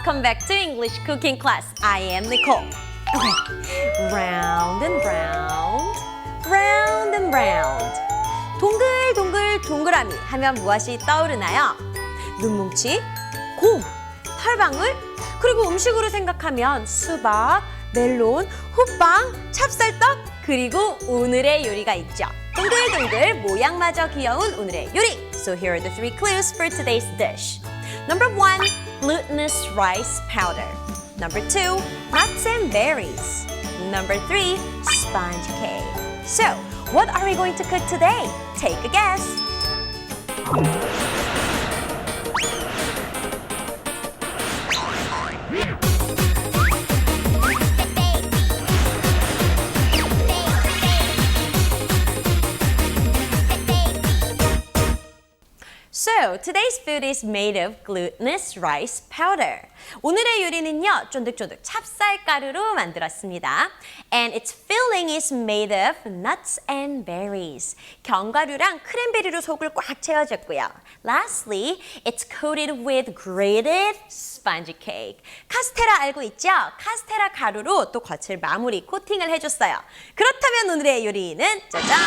Welcome back to English cooking class. I am Nicole. Okay. Round and round, round and round. 동글동글 동그라미 하면 무엇이 떠오르나요? 눈뭉치, 곰, 털방울, 그리고 음식으로 생각하면 수박, 멜론, 호빵, 찹쌀떡, 그리고 오늘의 요리가 있죠. 동글동글 모양마저 귀여운 오늘의 요리. So here are the 3 clues for today's dish. Number 1, glutinous rice powder. Number 2, nuts and berries. Number 3, sponge cake. So, what are we going to cook today? Take a guess. So, today's food is made of glutinous rice powder. 오늘의 요리는요, 쫀득쫀득 찹쌀가루로 만들었습니다. And its filling is made of nuts and berries. 견과류랑 크랜베리로 속을 꽉 채워졌고요. Lastly, it's coated with grated sponge cake. 카스테라 알고 있죠? 카스테라 가루로 또 겉을 마무리 코팅을 해줬어요. 그렇다면 오늘의 요리는 짜잔!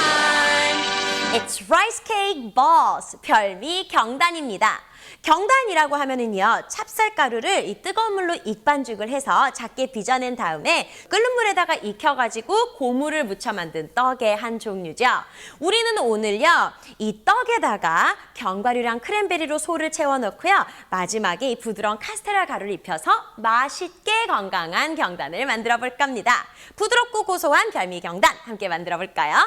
It's rice cake balls. 별미 경단입니다. 경단이라고 하면은요, 찹쌀가루를 이 뜨거운 물로 익반죽을 해서 작게 빚어낸 다음에 끓는 물에다가 익혀가지고 고무를 묻혀 만든 떡의 한 종류죠. 우리는 오늘요, 이 떡에다가 견과류랑 크랜베리로 소를 채워넣고요, 마지막에 이 부드러운 카스테라 가루를 입혀서 맛있게 건강한 경단을 만들어 볼 겁니다. 부드럽고 고소한 별미 경단 함께 만들어 볼까요?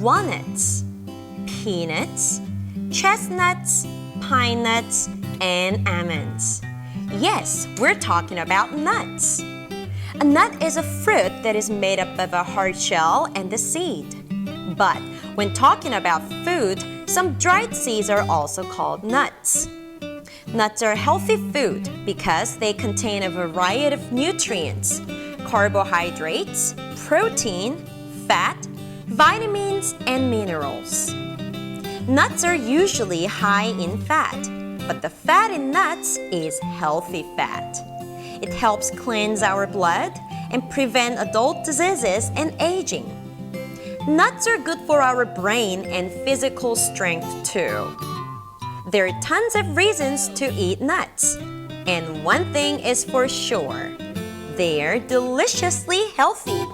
Walnuts, peanuts, chestnuts, pine nuts, and almonds. Yes, we're talking about nuts. A nut is a fruit that is made up of a hard shell and the seed. But when talking about food, some dried seeds are also called nuts. Nuts are healthy food because they contain a variety of nutrients, carbohydrates, protein, fat, vitamins, and minerals. Nuts are usually high in fat, but the fat in nuts is healthy fat. It helps cleanse our blood and prevent adult diseases and aging. Nuts are good for our brain and physical strength too. There are tons of reasons to eat nuts, and one thing is for sure, they're deliciously healthy.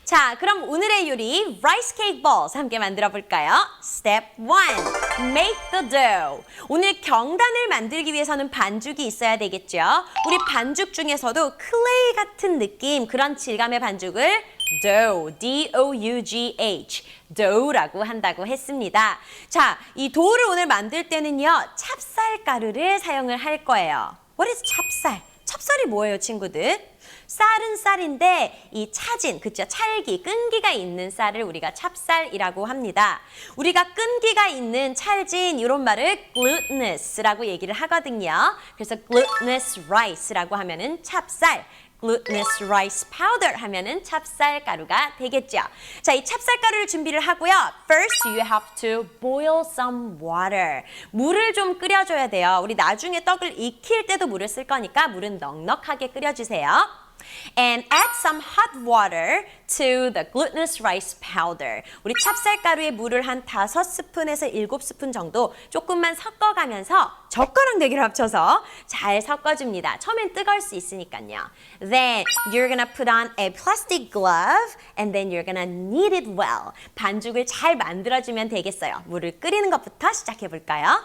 자, 그럼 오늘의 요리 rice cake balls 함께 만들어 볼까요? Step 1. Make the dough. 오늘 경단을 만들기 위해서는 반죽이 있어야 되겠죠? 우리 반죽 중에서도 클레이 같은 느낌, 그런 질감의 반죽을 dough, D-O-U-G-H, dough라고 한다고 했습니다. 자, 이 도우를 오늘 만들 때는요, 찹쌀가루를 사용을 할 거예요. What is 찹쌀? 찹쌀이 뭐예요, 친구들? 쌀은 쌀인데 이 차진, 그쵸? 찰기, 끈기가 있는 쌀을 우리가 찹쌀이라고 합니다. 우리가 끈기가 있는 찰진 이런 말을 glutinous,라고 얘기를 하거든요. 그래서 glutinous rice라고 하면은 찹쌀, glutinous rice powder 하면은 찹쌀가루가 되겠죠. 자, 이 찹쌀가루를 준비를 하고요. First, you have to boil some water. 물을 좀 끓여줘야 돼요. 우리 나중에 떡을 익힐 때도 물을 쓸 거니까 물은 넉넉하게 끓여주세요. And add some hot water to the glutinous rice powder. 우리 찹쌀가루에 물을 한 5스푼에서 7스푼 정도 조금만 섞어가면서 젓가락 4개를 합쳐서 잘 섞어줍니다. 처음엔 뜨거울 수 있으니까요. Then you're gonna put on a plastic glove and then you're gonna knead it well. 반죽을 잘 만들어주면 되겠어요. 물을 끓이는 것부터 시작해볼까요?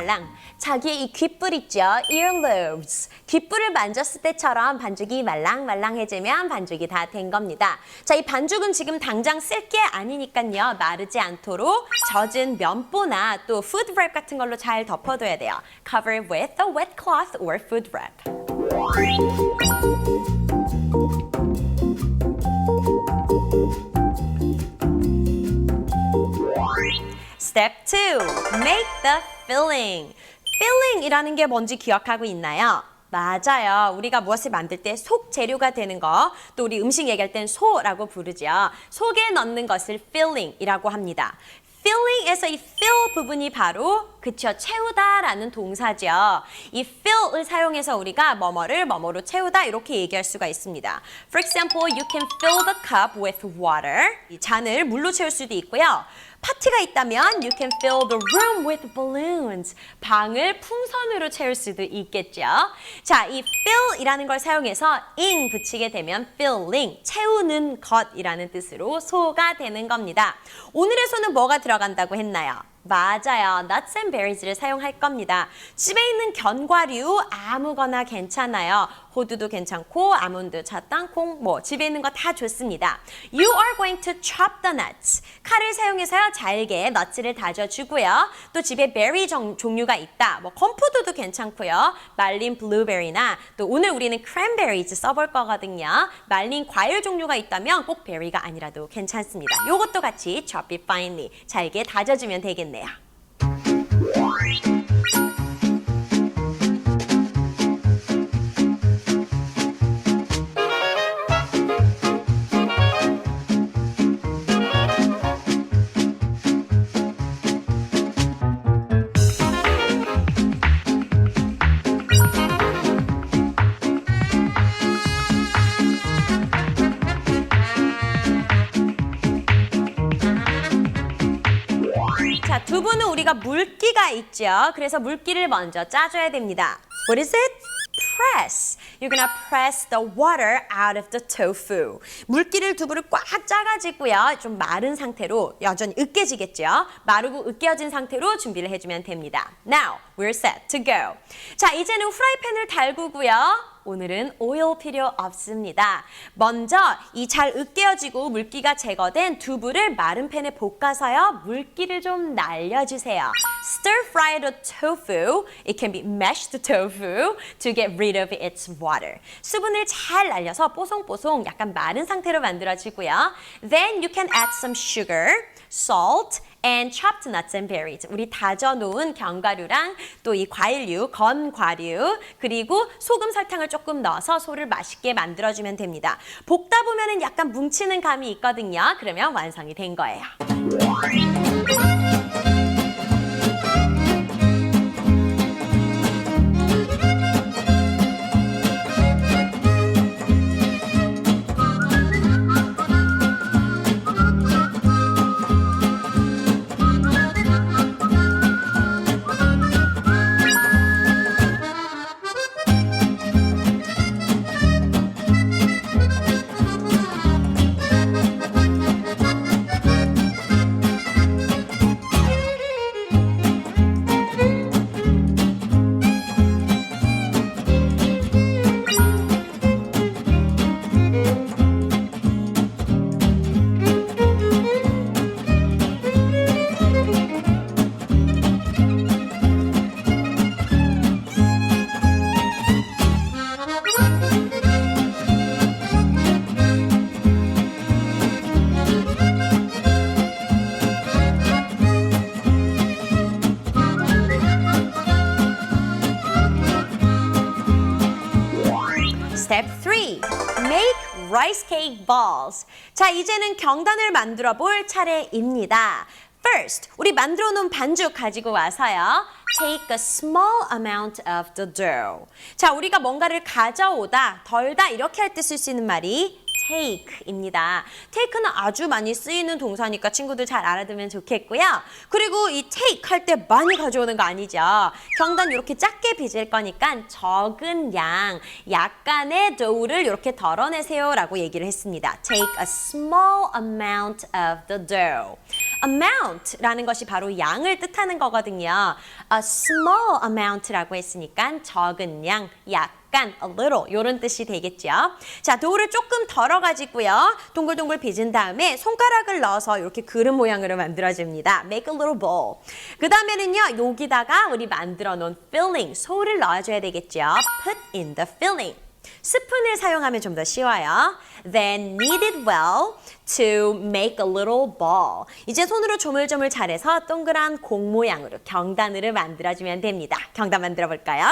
말랑말랑. 자기의 이 귓불 있죠? earlobes. 귓불을 만졌을 때처럼 반죽이 말랑말랑해지면 반죽이 다 된 겁니다. 자, 이 반죽은 지금 당장 쓸 게 아니니까요. 마르지 않도록 젖은 면보나 또 food wrap 같은 걸로 잘 덮어둬야 돼요. Cover with a wet cloth or food wrap. Step 2. Make the filling. filling이라는 게 뭔지 기억하고 있나요? 맞아요. 우리가 무엇을 만들 때 속 재료가 되는 거, 또 우리 음식 얘기할 땐 소라고 부르죠. 속에 넣는 것을 filling이라고 합니다. filling에서 이 fill 부분이 바로 그쵸, 채우다라는 동사죠. 이 fill을 사용해서 우리가 뭐뭐를 뭐뭐로 채우다 이렇게 얘기할 수가 있습니다. For example, you can fill the cup with water. 이 잔을 물로 채울 수도 있고요. 파티가 있다면 you can fill the room with balloons. 방을 풍선으로 채울 수도 있겠죠. 자, 이 fill이라는 걸 사용해서 ing 붙이게 되면 filling, 채우는 것이라는 뜻으로 소가 되는 겁니다. 오늘의 소는 뭐가 들어간다고 했나요? 맞아요. nuts and berries를 사용할 겁니다. 집에 있는 견과류 아무거나 괜찮아요. 호두도 괜찮고 아몬드, 차, 땅콩 뭐 집에 있는 거 다 좋습니다. You are going to chop the nuts. 칼을 사용해서요. 잘게 너츠를 다져주고요. 또 집에 베리 종류가 있다. 뭐 건포도도 괜찮고요. 말린 블루베리나 또 오늘 우리는 cranberries 써볼 거거든요. 말린 과일 종류가 있다면 꼭 베리가 아니라도 괜찮습니다. 요것도 같이 chop it finely. 잘게 다져주면 되겠네요. 자, 두부는 우리가 물기가 있죠. 그래서 물기를 먼저 짜줘야 됩니다. What is it? Press. You're gonna press the water out of the tofu. 물기를 두부를 꽉 짜가지고요. 좀 마른 상태로 여전히 으깨지겠죠. 마르고 으깨어진 상태로 준비를 해주면 됩니다. Now, we're set to go. 자, 이제는 후라이팬을 달구고요. 오늘은 오일 필요 없습니다. 먼저 이 잘 으깨어지고 물기가 제거된 두부를 마른 팬에 볶아서요. 물기를 좀 날려주세요. Stir fry the tofu. It can be mashed tofu to get rid of its water. 수분을 잘 날려서 뽀송뽀송 약간 마른 상태로 만들어지고요. Then you can add some sugar, salt, and chopped nuts and berries. 우리 다져놓은 견과류랑 또 이 과일류, 건과류, 그리고 소금, 설탕을 조금 넣어서 소를 맛있게 만들어주면 됩니다. 볶다 보면은 약간 뭉치는 감이 있거든요. 그러면 완성이 된 거예요. Step 3. Make rice cake balls. 자, 이제는 경단을 만들어 볼 차례입니다. First, 우리 만들어 놓은 반죽 가지고 와서요. Take a small amount of the dough. 자, 우리가 뭔가를 가져오다, 덜다 이렇게 할 때 쓸 수 있는 말이 take입니다. take는 아주 많이 쓰이는 동사니까 친구들 잘 알아두면 좋겠고요. 그리고 이 take 할 때 많이 가져오는 거 아니죠. 경단 이렇게 작게 빚을 거니까 적은 양, 약간의 dough를 이렇게 덜어내세요 라고 얘기를 했습니다. Take a small amount of the dough. amount라는 것이 바로 양을 뜻하는 거거든요. A small amount라고 했으니까 적은 양, 약간 a little 이런 뜻이 되겠죠. 자, 도우를 조금 덜어가지고요. 동글동글 빚은 다음에 손가락을 넣어서 이렇게 그릇 모양으로 만들어줍니다. Make a little bowl. 그 다음에는요. 여기다가 우리 만들어 놓은 filling, 소를 넣어줘야 되겠죠. Put in the filling. 스푼을 사용하면 좀 더 쉬워요. Then knead it well to make a little ball. 이제 손으로 조물조물 잘해서 동그란 공 모양으로 경단으로 만들어주면 됩니다. 경단 만들어 볼까요?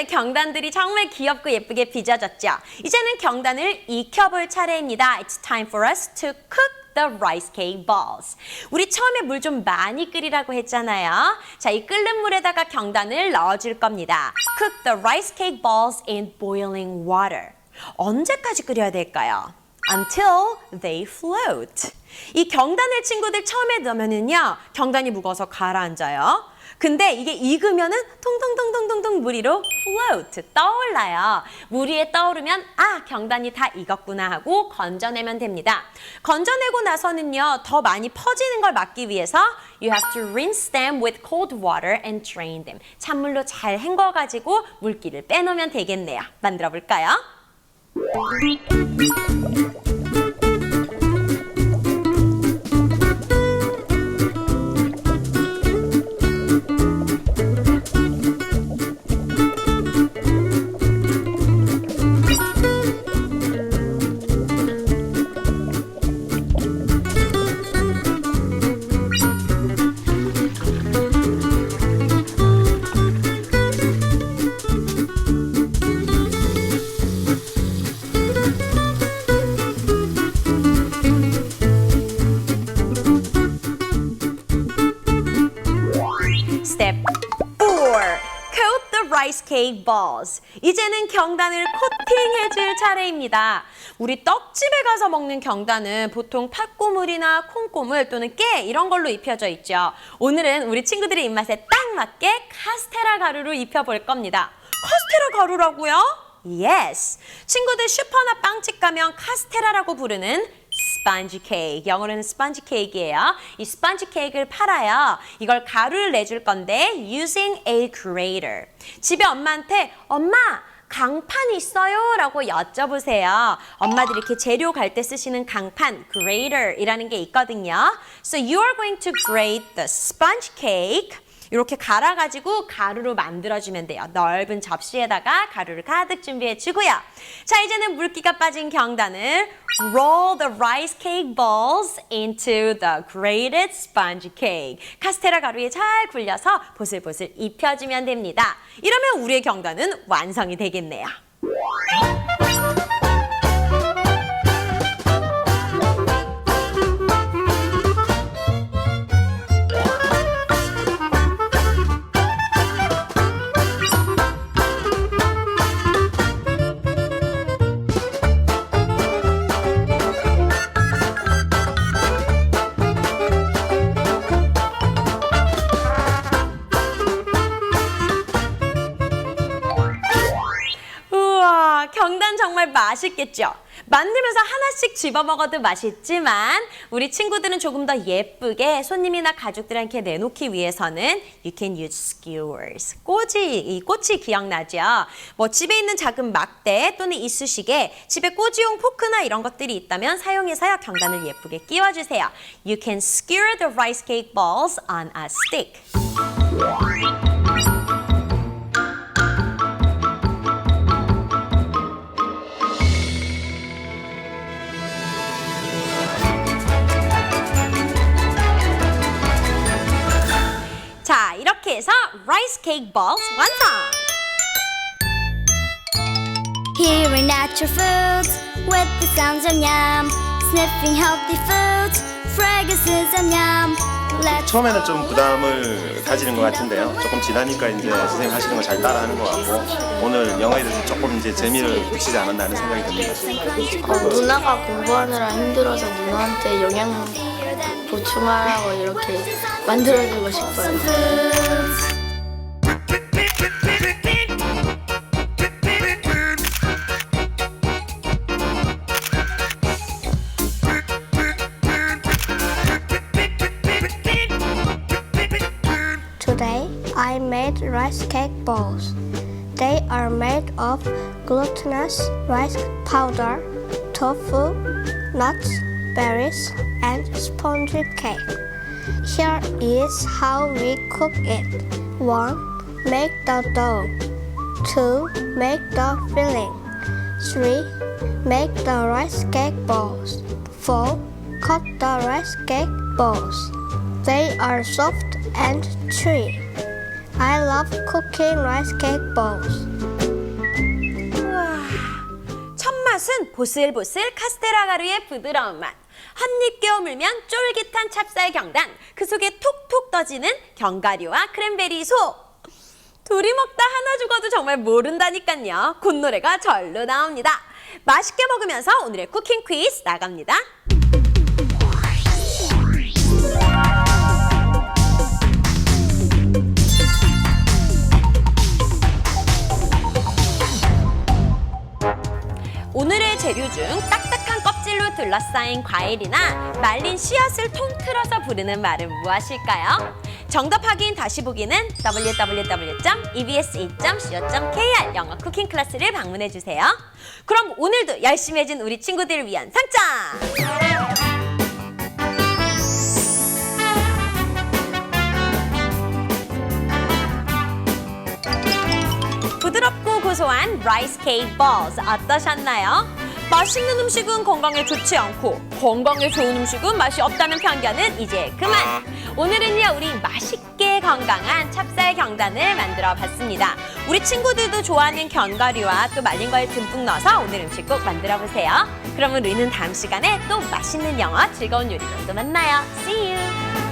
경단들이 정말 귀엽고 예쁘게 빚어졌죠. 이제는 경단을 익혀볼 차례입니다. It's time for us to cook the rice cake balls. 우리 처음에 물 좀 많이 끓이라고 했잖아요. 자, 이 끓는 물에다가 경단을 넣어줄 겁니다. Cook the rice cake balls in boiling water. 언제까지 끓여야 될까요? Until they float. 이 경단을 친구들 처음에 넣으면은요, 경단이 무거워서 가라앉아요. 근데 이게 익으면은 통통통통통통 물 위로 float, 떠올라요. 물 위에 떠오르면 아, 경단이 다 익었구나 하고 건져내면 됩니다. 건져내고 나서는요, 더 많이 퍼지는 걸 막기 위해서 you have to rinse them with cold water and drain them. 찬물로 잘 헹궈가지고 물기를 빼놓으면 되겠네요. 만들어 볼까요? Step 4. Coat the rice cake balls. 이제는 경단을 코팅해줄 차례입니다. 우리 떡집에 가서 먹는 경단은 보통 팥고물이나 콩고물 또는 깨 이런 걸로 입혀져 있죠. 오늘은 우리 친구들의 입맛에 딱 맞게 카스테라 가루로 입혀볼 겁니다. 카스테라 가루라고요? Yes. 친구들 슈퍼나 빵집 가면 카스테라라고 부르는 스펀지 케이크, 영어로는 스펀지 케이크예요. 이 스펀지 케이크를 팔아요. 이걸 가루를 내줄 건데 using a grater. 집에 엄마한테 엄마 강판 있어요? 라고 여쭤보세요. 엄마들이 이렇게 재료 갈 때 쓰시는 강판, grater이라는 게 있거든요. So you are going to grate the sponge cake. 이렇게 갈아가지고 가루로 만들어주면 돼요. 넓은 접시에다가 가루를 가득 준비해주고요. 자, 이제는 물기가 빠진 경단을 roll the rice cake balls into the grated sponge cake. 카스테라 가루에 잘 굴려서 보슬보슬 입혀주면 됩니다. 이러면 우리의 경단은 완성이 되겠네요. 경단 정말 맛있겠죠? 만들면서 하나씩 집어 먹어도 맛있지만 우리 친구들은 조금 더 예쁘게 손님이나 가족들한테 내놓기 위해서는 you can use skewers. 이 꼬치 기억나죠? 뭐 집에 있는 작은 막대 또는 이쑤시개, 집에 꼬지용 포크나 이런 것들이 있다면 사용해서요 경단을 예쁘게 끼워주세요. You can skewer the rice cake balls on a stick. 케이크 balls 완성! Hearing natural foods with the sounds of yum, sniffing healthy foods, fragrances of yum. Let's 처음에는 좀 부담을 가지는 것 같은데요. 조금 지나니까 이제 선생님 하시는 거 잘 따라하는 것 같고 오늘 영어에 대해서 조금 이제 재미를 붙이지 않았나 하는 생각이 듭니다. 누나가 공부하느라 힘들어서 누나한테 영양 보충하라고 이렇게 만들어주고 싶어요. foods. Today I made rice cake balls. They are made of glutinous rice powder, tofu, nuts, berries, and spongy cake. Here is how we cook it. 1. Make the dough. 2. Make the filling. 3. Make the rice cake balls. 4. Cut the rice cake balls. They are soft and chewy. I love cooking rice cake balls. 우와, 첫 맛은 보슬보슬 카스테라 가루의 부드러운 맛. 한 입 깨어물면 쫄깃한 찹쌀 경단, 그 속에 톡톡 떠지는 견과류와 크랜베리 소. 둘이 먹다 하나 죽어도 정말 모른다니까요. 굿노래가 절로 나옵니다. 맛있게 먹으면서 오늘의 쿠킹 퀴즈 나갑니다. 오늘의 재료 중 딱딱한 껍질로 둘러싸인 과일이나 말린 씨앗을 통틀어서 부르는 말은 무엇일까요? 정답 확인 다시 보기는 www.ebs2.co.kr 영어 쿠킹 클래스를 방문해 주세요. 그럼 오늘도 열심히 해준 우리 친구들을 위한 상장! 부드럽고 고소한 라이스 케이크 balls 어떠셨나요? 맛있는 음식은 건강에 좋지 않고 건강에 좋은 음식은 맛이 없다는 편견은 이제 그만! 오늘은요 우리 맛있게 건강한 찹쌀 경단을 만들어 봤습니다. 우리 친구들도 좋아하는 견과류와 또 말린 걸 듬뿍 넣어서 오늘 음식 꼭 만들어 보세요. 그럼 우리는 다음 시간에 또 맛있는 영어 즐거운 요리로 또 만나요. See you!